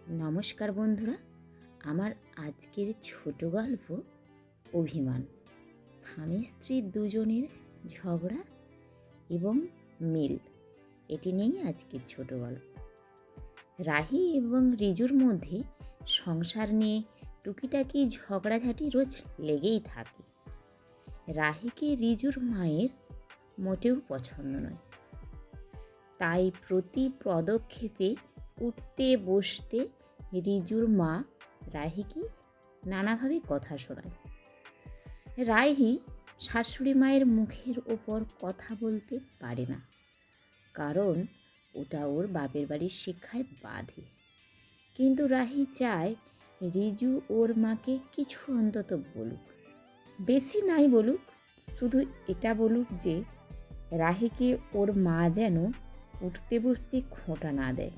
নমস্কার বন্ধুরা, আমার আজকের ছোট গল্প অভিমান। স্বামী স্ত্রী দুজনের ঝগড়া এবং মিল, এটি নিয়েই আজকের ছোট গল্প। রাহি এবং রিজুর মধ্যে সংসার নিয়ে টুকিটাকি ঝগড়াঝাটি রোজ লেগেই থাকে। রাহিকে রিজুর মায়ের মোটেও পছন্দ নয়, তাই প্রতি পদক্ষেপে উঠতে বসতে রিজুর মা রাহিকে নানাভাবে কথা শোনায়। রাহি শাশুড়ি মায়ের মুখের ওপর কথা বলতে পারে না, কারণ ওটা ওর বাপের বাড়ির শিক্ষায় বাধে। কিন্তু রাহি চায় রিজু ওর মাকে কিছু অন্তত বলুক, বেশি নাই বলুক, শুধু এটা বলুক যে রাহিকে ওর মা যেন উঠতে বসতে খোঁটা না দেয়।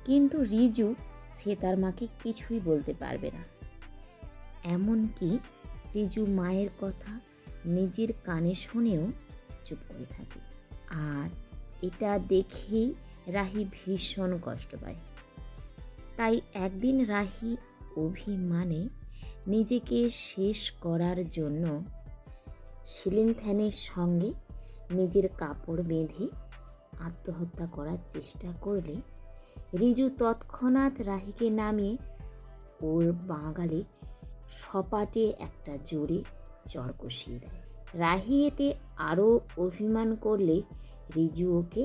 কিন্তু রিজু সে তার মাকে কিছুই বলতে পারবে না। এমনকি রিজু মায়ের কথা নিজের কানে শুনেও চুপ করে থাকে, আর এটা দেখেই রাহি ভীষণ কষ্ট পায়। তাই একদিন রাহি অভিমানে নিজেকে শেষ করার জন্য সিলিং ফ্যানের সঙ্গে নিজের কাপড় বেঁধে আত্মহত্যা করার চেষ্টা করলে রিজু তৎক্ষণাৎ রাহিকে নামিয়ে ওর বাঁ সপাটে একটা জোরে চড় কষিয়ে দেয়। রাহি এতে আরও অভিমান করলে রিজু ওকে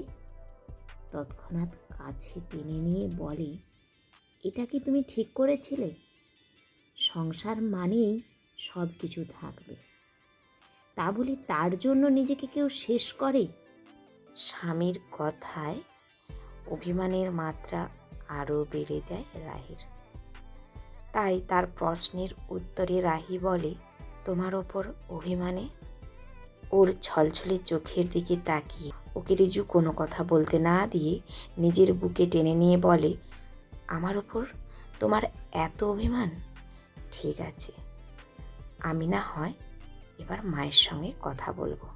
তৎক্ষণাৎ কাছে টেনে নিয়ে বলে, এটা কি তুমি ঠিক করেছিলে? সংসার মানেই সব কিছু থাকবে, তা বলে তার জন্য নিজেকে কেউ শেষ করে? স্বামীর কথায় অভিমানের মাত্রা আরও বেড়ে যায় রাহির। তাই তার প্রশ্নের উত্তরে রাহি বলে, তোমার ওপর অভিমানে? ওর ছলছলে চোখের দিকে তাকিয়ে ওকে রিজু কোনো কথা বলতে না দিয়ে নিজের বুকে টেনে নিয়ে বলে, আমার ওপর তোমার এত অভিমান? ঠিক আছে, আমি না হয় এবার মায়ের সঙ্গে কথা বলবো।